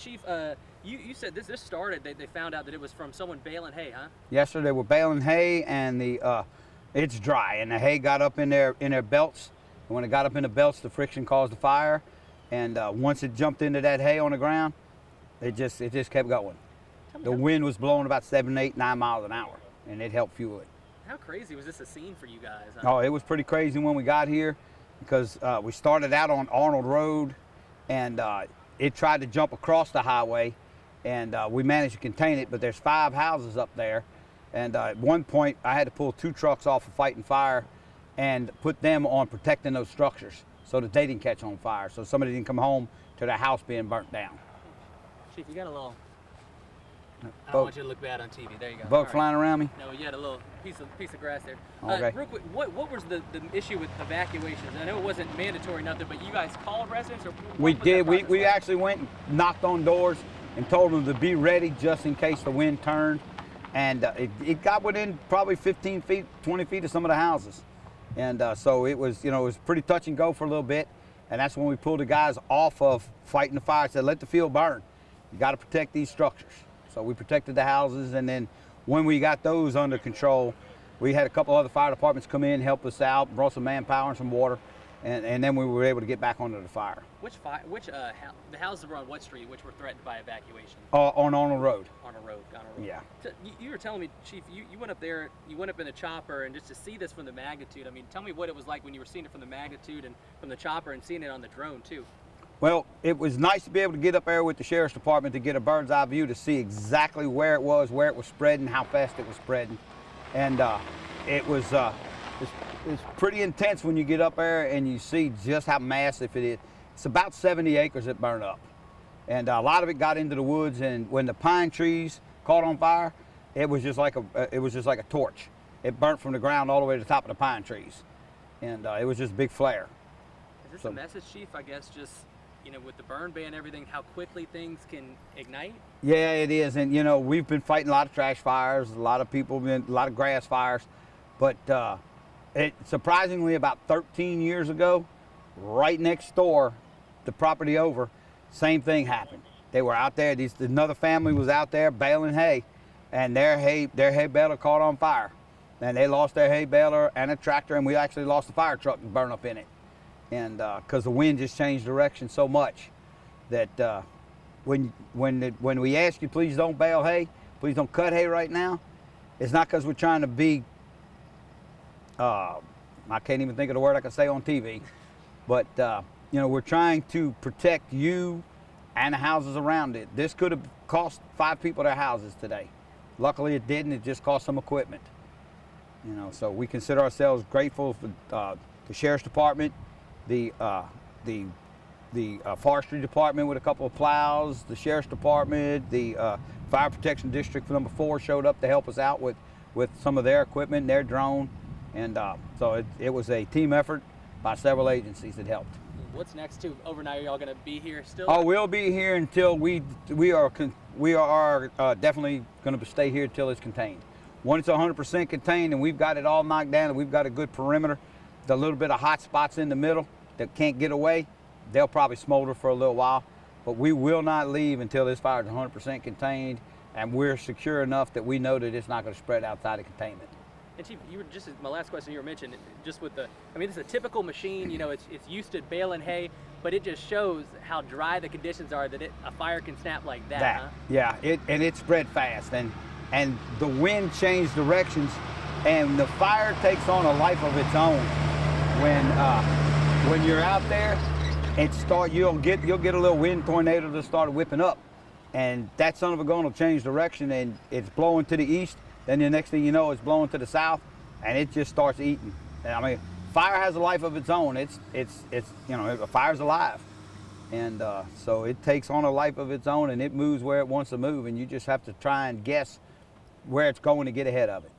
Chief, you said this started, they found out that it was from someone baling hay, huh? Yes, sir. They were baling hay, and it's dry, and the hay got up in their belts. And when it got up in the belts, the friction caused the fire. And once it jumped into that hay on the ground, it just kept going. The wind was blowing about 7, 8, 9 miles an hour, and it helped fuel it. How crazy was this a scene for you guys? Huh? Oh, it was pretty crazy when we got here, because we started out on Arnold Road, and it tried to jump across the highway, and we managed to contain it, but there's 5 houses up there. And at one point, I had to pull 2 trucks off of fighting fire and put them on protecting those structures so that they didn't catch on fire, so somebody didn't come home to their house being burnt down. Chief, you got a little... I don't want you to look bad on TV. There you go. Bug flying around me? No, you had a little piece of grass there. Okay. Real quick, what was the issue with evacuations? I know it wasn't mandatory, nothing, but you guys called residents? Or we did. We actually went and knocked on doors and told them to be ready just in case the wind turned. And it got within probably 15 feet, 20 feet of some of the houses. And so it was, it was pretty touch and go for a little bit. And that's when we pulled the guys off of fighting the fire, said, let the field burn. You got to protect these structures. So we protected the houses, and then when we got those under control, we had a couple other fire departments come in, help us out, brought some manpower and some water, and then we were able to get back under the fire. The houses were on what street, which were threatened by evacuation? On Arnold Road. Arnold Road. Yeah. So you were telling me, Chief, you went up there, you went up in a chopper, and just to see this from the magnitude, I mean, tell me what it was like when you were seeing it from the magnitude and from the chopper and seeing it on the drone too. Well, it was nice to be able to get up there with the Sheriff's Department to get a bird's eye view to see exactly where it was spreading, how fast it was spreading. And it's pretty intense when you get up there and you see just how massive it is. It's about 70 acres that burned up. And a lot of it got into the woods, and when the pine trees caught on fire, it was just like a torch. It burnt from the ground all the way to the top of the pine trees. And it was just a big flare. Is this a message, Chief, I guess, just with the burn ban and everything, how quickly things can ignite? Yeah, it is. And, we've been fighting a lot of trash fires, a lot of grass fires. But surprisingly, about 13 years ago, right next door, the property over, same thing happened. They were out there, another family was out there baling hay, and their hay baler caught on fire. And they lost their hay baler and a tractor, and we actually lost the fire truck and burned up in it. And because the wind just changed direction so much that when we ask you, please don't bale hay, please don't cut hay right now, it's not because we're trying to be, I can't even think of the word I can say on TV, but we're trying to protect you and the houses around it. This could have cost 5 people their houses today. Luckily it didn't, it just cost some equipment. So we consider ourselves grateful for the Sheriff's Department, the Forestry Department with a couple of plows, the Sheriff's Department, the Fire Protection District number 4 showed up to help us out with some of their equipment, their drone, and so it was a team effort by several agencies that helped. What's next too? Overnight, are y'all going to be here still? Oh, we'll be here until we are definitely going to stay here until it's contained. When it's 100% contained and we've got it all knocked down and we've got a good perimeter, the little bit of hot spots in the middle that can't get away, they'll probably smolder for a little while. But we will not leave until this fire is 100% contained and we're secure enough that we know that it's not going to spread outside of containment. And Chief, my last question you were mentioning, just with this is a typical machine, it's used to baling hay, but it just shows how dry the conditions are that a fire can snap like that. Huh? Yeah, it spread fast, and the wind changed directions, and the fire takes on a life of its own. When you're out there, you'll get a little wind tornado that started whipping up, and that son of a gun will change direction, and it's blowing to the east. Then the next thing you know, it's blowing to the south, and it just starts eating. Fire has a life of its own. A fire's alive, and so it takes on a life of its own, and it moves where it wants to move, and you just have to try and guess where it's going to get ahead of it.